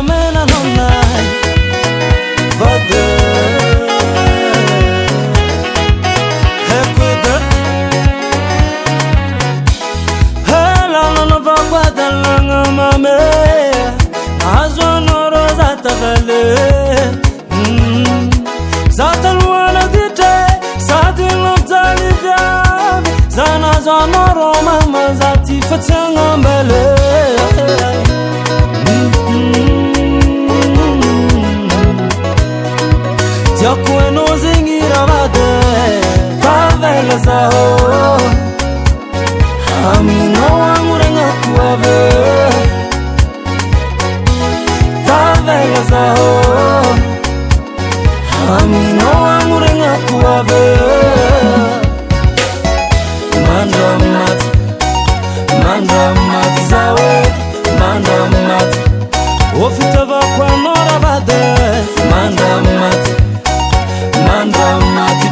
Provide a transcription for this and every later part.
mena nonai vade hekuda hela no vagada langa mame azono roza tavale zatalwana dite sadilo zalivya zana zana roma mazati fatanga mbele Jakweno zingira vade favela zao amino wamurenga kuave favela zao amino wamurenga kuave Mandamat zawe mandamat ofitava kwa nora vade mandamat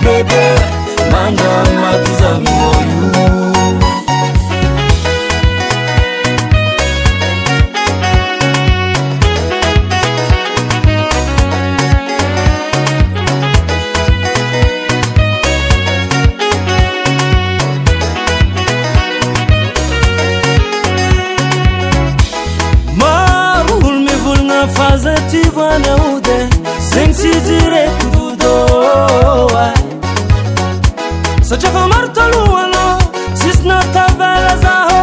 bebe mandamat zaminoyu Fazativa naude sensi direto do so chava martoluano sisna tabela zaho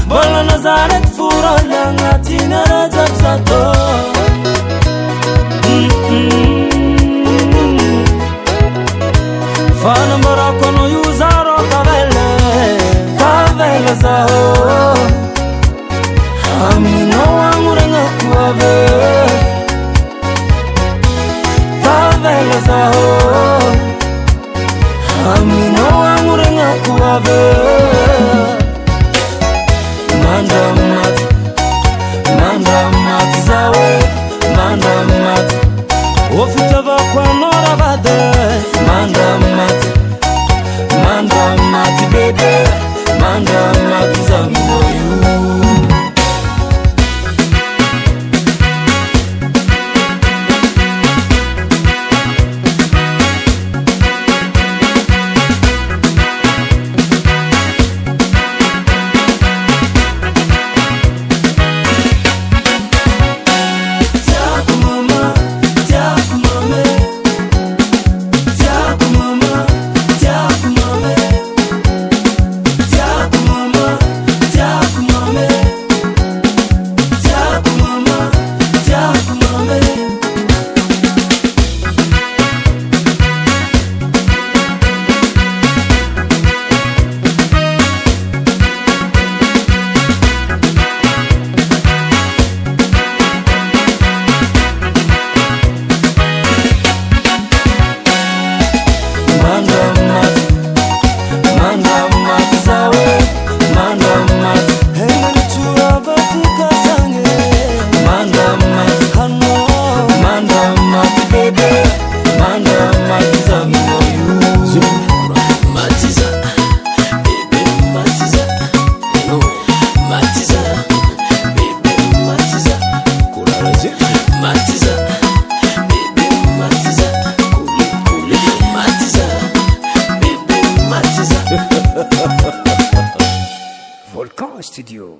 bola nazaret furo langatina rajabsato fana morocco no usaro tabela zaho amino amurenga kuave favela zao amino amurenga kuave mandamat zawe mandamat ofitava kwa nora vade mandamat bebe mandamat zaminoyu Volcan Studio.